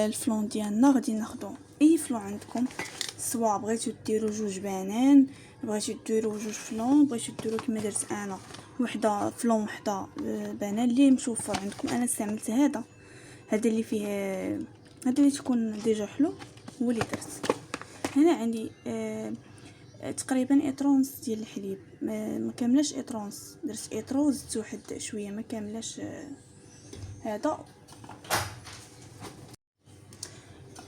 الفلون ديالنا غادي ناخدو اي فلون عندكم، سواء بغيتو ديروا جوج بنان، بغيتو ديروا جوج فلون، بغيتو ديروا كما درت انا وحده فلون وحده بنان اللي متوفر عندكم. انا استعملت هذا اللي فيه هذا اللي تكون ديجا حلو هو اللي درت. هنا عندي تقريبا اطرونس ديال الحليب، ما كاملاش اطرونس، درت اطرو زدت واحد شويه ما كاملاش هذا.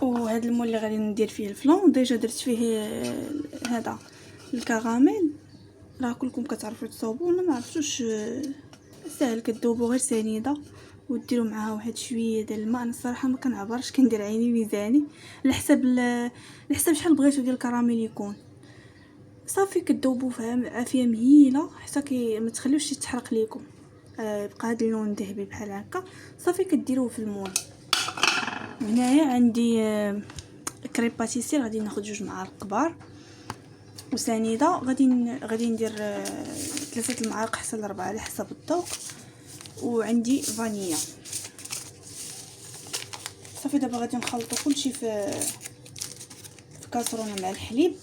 وهذا المول اللي غادي ندير فيه الفلون ديجا درت فيه هذا الكراميل، راه كلكم كتعرفوا تصاوبوا، انا ما عرفتوش ساهل، كتذوبوا غير سنيده وديروا معاها واحد شويه ديال الماء. انا الصراحه ما كنعبرش، كندير عيني ميزاني على حسب شحال بغيتو ديال الكراميل يكون. صافي كتذوبوا فيها عافيه مهيله حتى ما تخليوش يتحرق ليكم، يبقى هذا اللون ذهبي بحال هكا. صافي كديروه في المول. هنايا عندي كريم باتيسير غادي ناخذ 2 معالق كبار، وسنيده غادي ندير 3 المعالق حتى ل 4 على حسب الذوق، وعندي فانيلا. صافي دابا غادي نخلطوا كلشي في كاسرونه مع الحليب.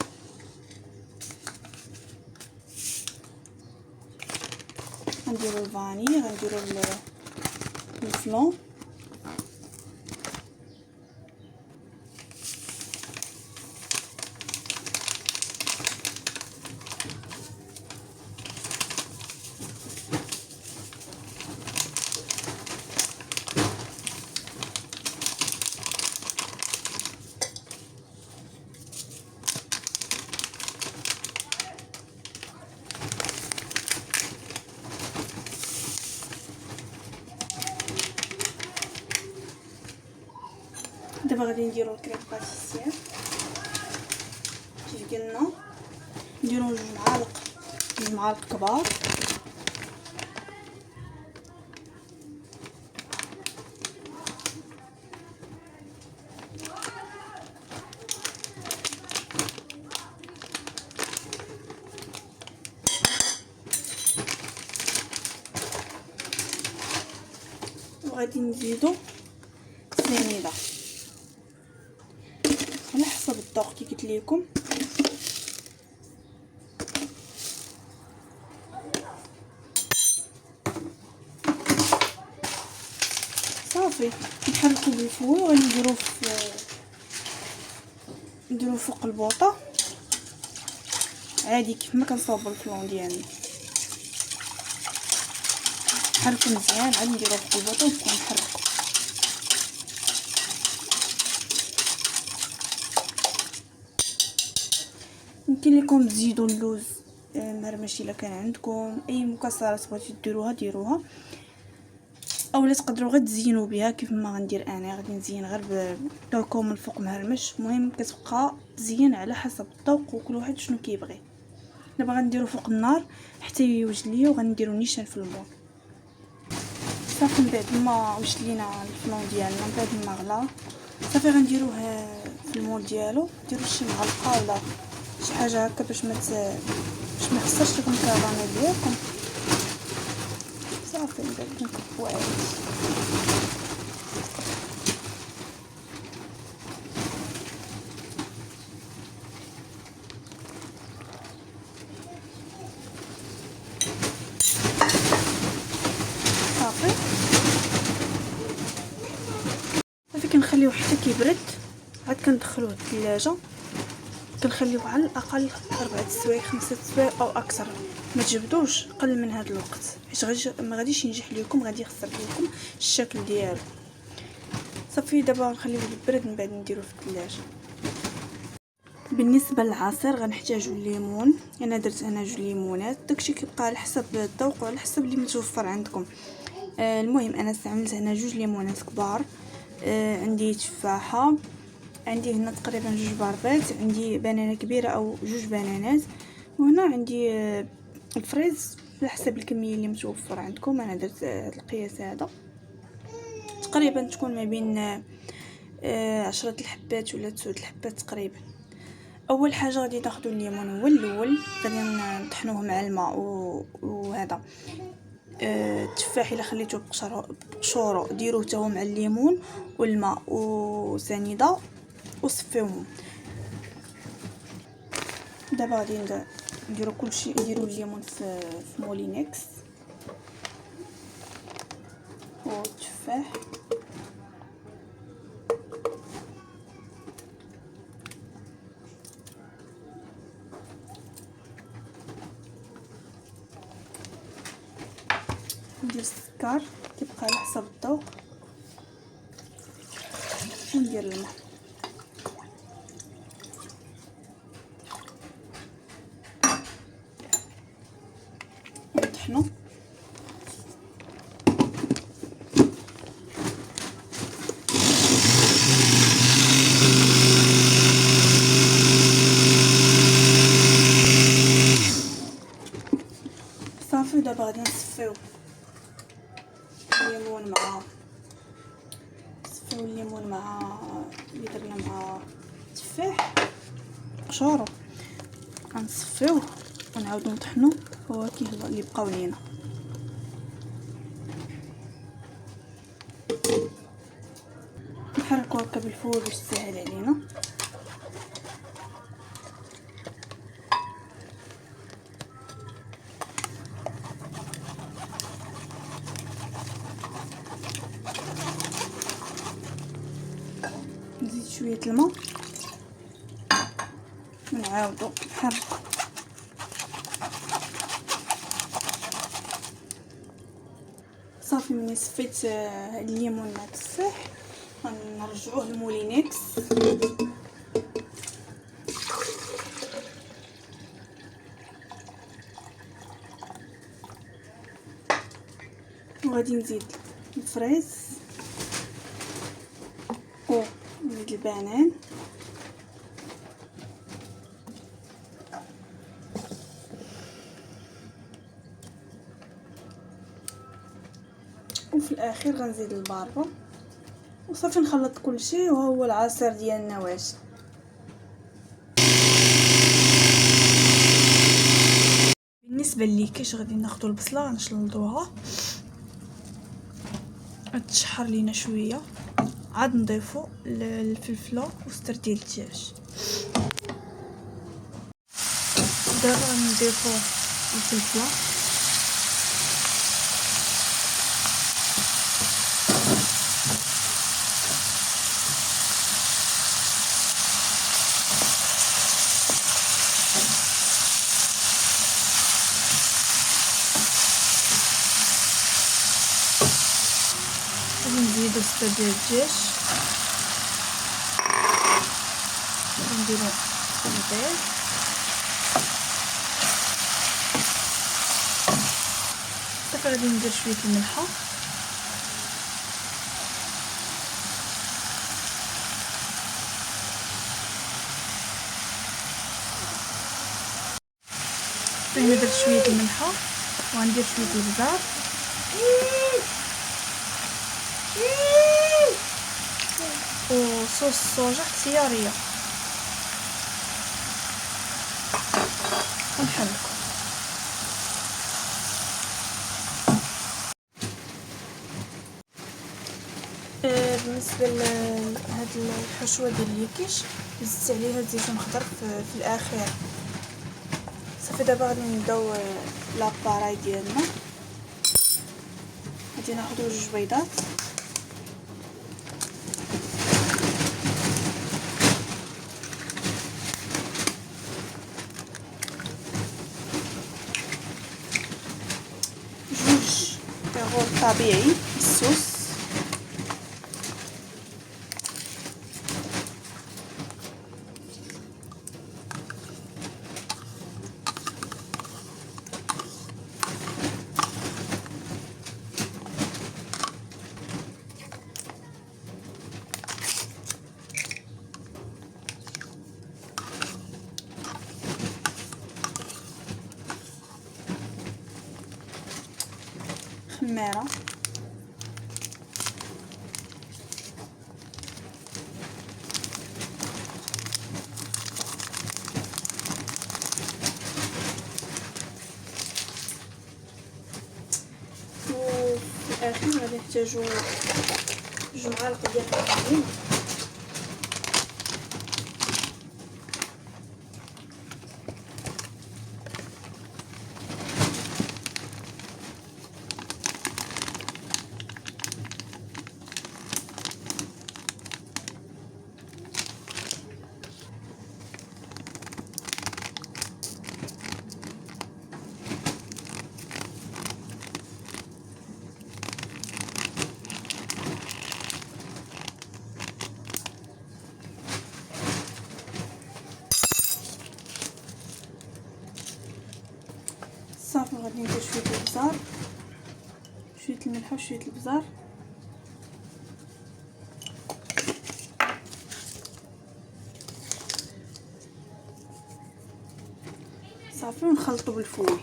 غنديروا الفاني، غنديروا الفلون، دابا غادي نديرو الكريم باتيسير كيف قلنا، نديرو 2 معالق كبار. وغادي نزيدو سنيده على حسب الذوق كي قلت لكم. صافي نحركو بالفوي وغنديرو نديرو فوق البوطه عادي كيف ما كنصاوبو الفلون ديالنا. نحركو مزيان عاد نديرو فوق البوطه ونبقاو نحركو. يمكن لكم تزيدوا اللوز مهرمش الا كان عندكم، اي مكسرات بغيتو ديروها اولا تقدروا غير تزينوا بها كيف ما غندير انا. غادي نزين غير بالكوم الفوق مهرمش، المهم كتبقى تزين على حسب الذوق وكل واحد شنو كيبغي. دابا غنديرو فوق النار حتى يوجد ليا، وغنديرو نيشان في المول. صافي من بعد ما وجد لينا الفلون ديالنا، من بعد ما غلا صافي غنديروه في المول ديالو. ديروا شي معلقه ولا شي حاجه هكا باش ما يخسرش لكم الكراميل ديالكم. صافي من بعد نكبوا عادي. صافي كنخليوه حتى كيبرد، عاد كندخلوه للثلاجه، كنخليوه على الاقل 4 سوايع 5 سوايع او اكثر. ما تجبدوش قل من هذا الوقت حيت ما غاديش ينجح لكم، غادي يخسر لكم الشكل ديالو. صافي دابا نخليوه يبرد من بعد نديروه في الثلاجه. بالنسبه للعصير غنحتاجو الليمون، انا درت 2 ليمونات، داكشي كيبقى على حسب الذوق وعلى حسب اللي متوفر عندكم. المهم انا استعملت هنا 2 ليمونات كبار. عندي تفاحه، عندي هنا تقريبا 2 باربيط، عندي بنانه كبيره او 2 بنانات، وهنا عندي الفريز على حسب الكميه اللي متوفره عندكم. انا درت هذا القياس هذا تقريبا تكون ما بين 10 الحبات ولا 9 الحبات تقريبا. اول حاجه غادي ناخذ الليمون هو الاول، غادي نطحنوه مع الماء وهذا التفاح الا خليته بقشورو ديروه حتى هو مع الليمون والماء وسنيده وصفيوهم. دابا غادي نديرو كلشي، نديرو الليمون في مولينكس والتفاح ندير السكر كيبقى على حسب الذوق وندير الماء ونطحنو. صافي دابا غادي نصفيو الليمون مع اللي درنا مع التفاح قشورو، غنصفيوه ونعاودو نطحنو الفواكه اللي بقاو لينا. نحركو هكا بالفور باش تسهل علينا. نزيد شويه الماء ونعاودو نحركو. صافي ملي صفيت الليمون مع التفاح غنرجعوه للمولينكس وغادي نزيد الفريز ونزيد البنان وفي الاخير غنزيد الباربه وصافي نخلط كلشي وها هو العصير ديالنا واجد. بالنسبه للكيش غادي ناخذ البصله نشلضوها تشحر لينا شويه، عاد نضيفو الفلفله وستر ديال الدجاج. دابا غنضيفو الفلفله ونزيدو ستة ديال الدجاج ونديرو البيض صافي. غادي ندير شويه الملحه صافي. درت شويه الملحه وغندير شويه البزار وصوص الصوجا اختياريه ونحركو. بالنسبه لهاد الحشوه ديال اليكيش زدت عليها الزيتون خضر في الاخير. صافي دابا غادي نبداو لاباراي ديالنا. غادي ناخذ 2 بيضات ياغورت طبيعي السوس خميره الاخير غادي نحتاجو 2 معالق ديال الطحين. صافي غادي ندير شويه البزار، شويه الملح وشويه البزار. صافي ونخلطو بالفوي.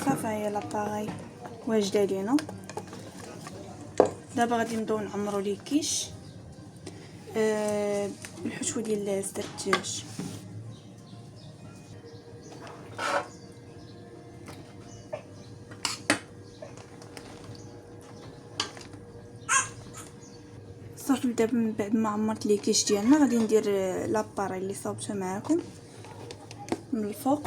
صافي هي لاباغي واجده لينا. دابا غادي نبداو نعمرو ليه كيش بالحشوه ديال صدر الدجاج. صافي دابا من بعد ما عمرت ليه كيش ديالنا غادي ندير لاباري اللي صاوبته معاكم من الفوق.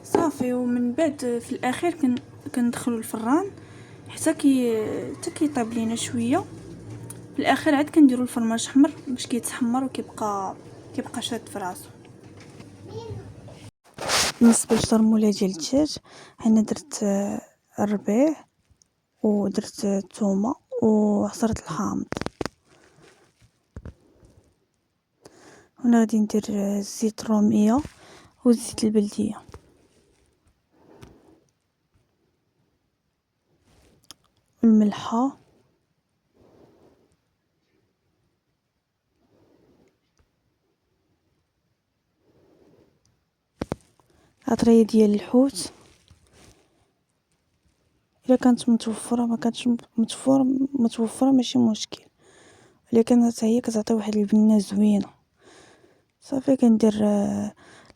صافي ومن بعد في الاخير كندخلوا الفران حتى كيطيب لينا شويه. في الاخير عاد كنديروا الفرماج احمر باش كيتحمر وكيبقى شاد في راسو. بالنسبه للشرموله ديال الدجاج انا درت الربيع ودرت الثومه وعصره الحامض. هنا غادي ندير زيت الروميه وزيت البلديه. الملحه عطريه ديال الحوت الا كانت متوفره، ما كانتش متوفره ماشي مشكل، ولكن حتى هي كتعطي واحد البنه زوينه. صافي كندير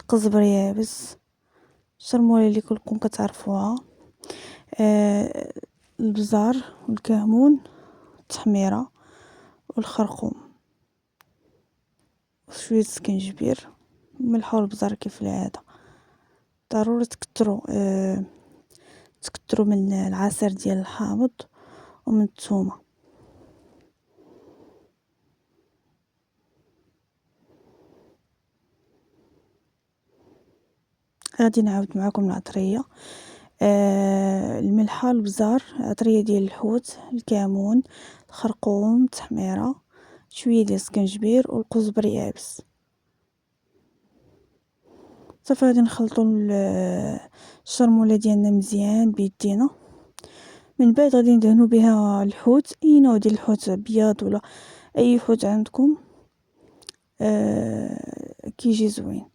القزبر يابس، الشرموله اللي كلكم كتعرفوها، البزار والكمون والتحميره والخرقوم وشويه السكنجبير والملح والبزار كيف العاده. ضروري تكتروا من العصير ديال الحامض ومن الثومه. غادي نعاود معكم العطريه، الملحه، البزار، عطريه ديال الحوت، الكمون، الخرقوم، التحميره، شويه ديال السكنجبير والقزبر يابس. صافي غادي نخلطوا الشرموله ديالنا مزيان بيدينا. من بعد غادي ندهنوا بها الحوت، اي نوع ديال الحوت، ابيض ولا اي حوت عندكم كيجي زوين.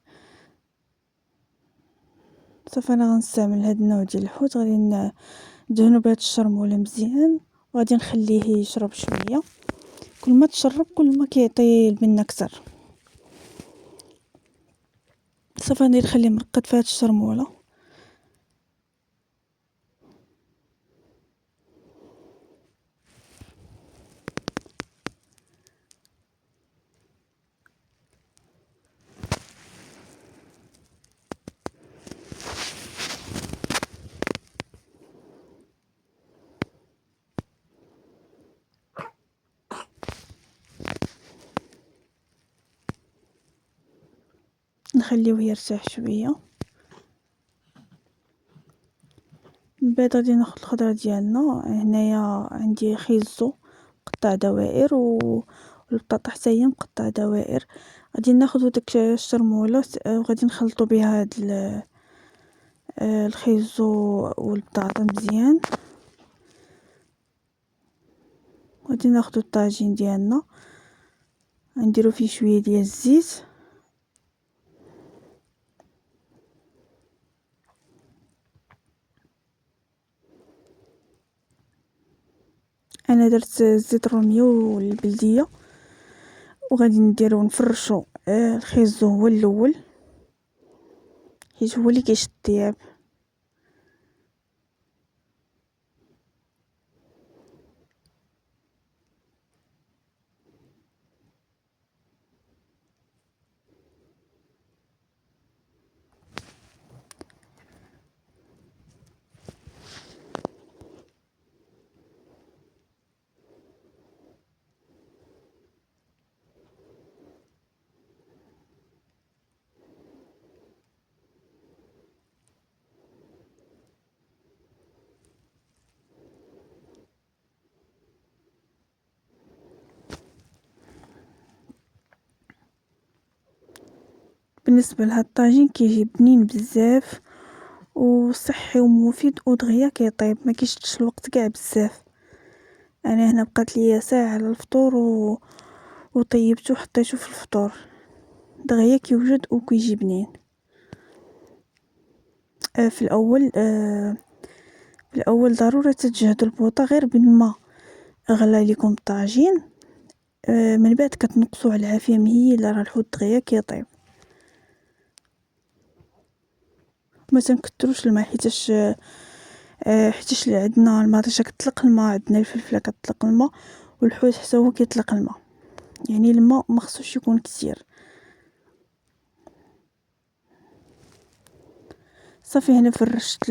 صافي انا غنستعمل هذا النوع ديال الحوت. غادي ندهنوا بهذا الشرموله مزيان وغادي نخليه يشرب شويه. كل ما تشرب كل ما كيعطي البنه اكثر. صافي غادي نخليه مرقد في هذه الشرموله. نخليوه يرتاح شويه. من بعد غادي ناخذ الخضره ديالنا. هنايا عندي خيزو مقطع دوائر والبطاطا حتى هي مقطع دوائر. غادي ناخذ داك الشرموله وغادي نخلطوا بها الخيزو والبطاطا مزيان. غادي ناخدو الطاجين ديالنا، نديرو فيه شويه ديال الزيت، انا درت زيت الروميه والبلديه. وغادي نديرو نفرشو الخيزو هو الاول حيت هو اللي كيشد الطياب. بالنسبه لهاد الطاجين كيجي بنين بزاف وصحي ومفيد ودغيا كيطيب، ما كيشدش الوقت كاع بزاف. انا هنا بقات ليا ساعه على الفطور وطيبته وحطيته في الفطور، دغيا كيوجد وكيجي بنين. في الاول ضروري تجهدوا البوطه غير بين ما غلى لكم الطاجين. من بعد كتنقصوا على العافيه مهيله، راه الحوت دغيا كيطيب. ما تنكتروش الماء حيتاش عندنا المطيشه كتطلق الماء، عندنا الفلفله كتطلق الماء، والحوت حتى هو كيطلق الماء، يعني الماء ما خصوش يكون كثير. صافي هنا فرشت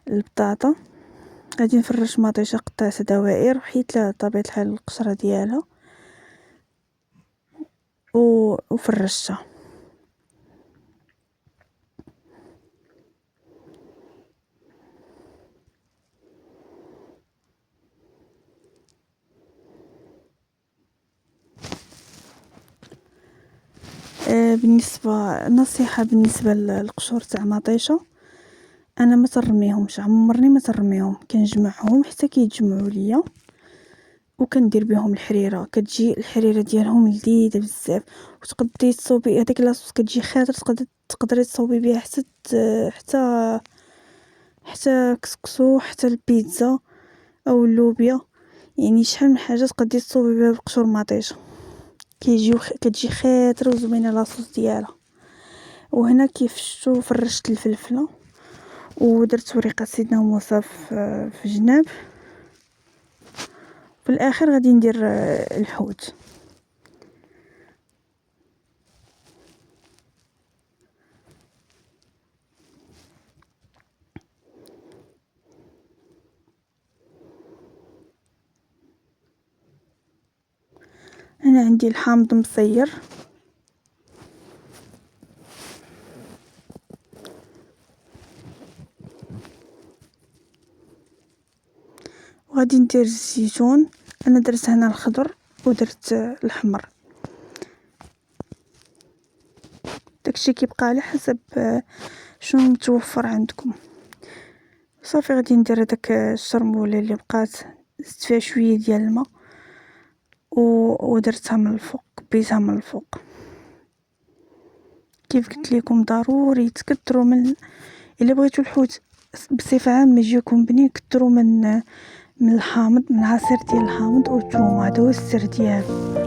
البطاطا، غادي نفرش مطيشه قطعت دوائر وحيت لها طبيعه الحال القشره ديالها وفرشتها. بالنسبه نصيحه بالنسبه للقشور تاع مطيشه، انا ما ترميهمش، عمرني ما ترميهم، كنجمعهم حتى كيتجمعوا ليا وكندير بهم الحريره. كتجي الحريره ديالهم لذيذه بزاف، وتقدري تصوبي هذيك لاصوص كتجي خاطر تقدري تصوبي بها حتى كسكسو، حتى البيتزا او اللوبيا، يعني شحال من حاجه تقدري تصوبي بها بقشور مطيشه. كتجي خاطره وزوينه لاصوص ديالها. وهنا كيف شفتوا فرشت الفلفله ودرت وريقه سيدنا موسى في جناب. في الاخر غادي ندير الحوت. انا عندي الحامض مصير، وغادي ندير الزيتون. انا درت هنا الخضر ودرت الاحمر، داكشي كيبقى على حسب شنو متوفر عندكم. صافي غادي ندير هذاك الشرموله اللي بقات، زدت فيها شويه ديال الماء ودرتها من الفوق، كبيتها من الفوق. كيف قلت لكم ضروري تكثروا الا بغيتوا الحوت بصفه عامه يجيكم بنين، كثروا من الحامض، من عصير ديال الحامض والثوم، هذا هو السر ديالو.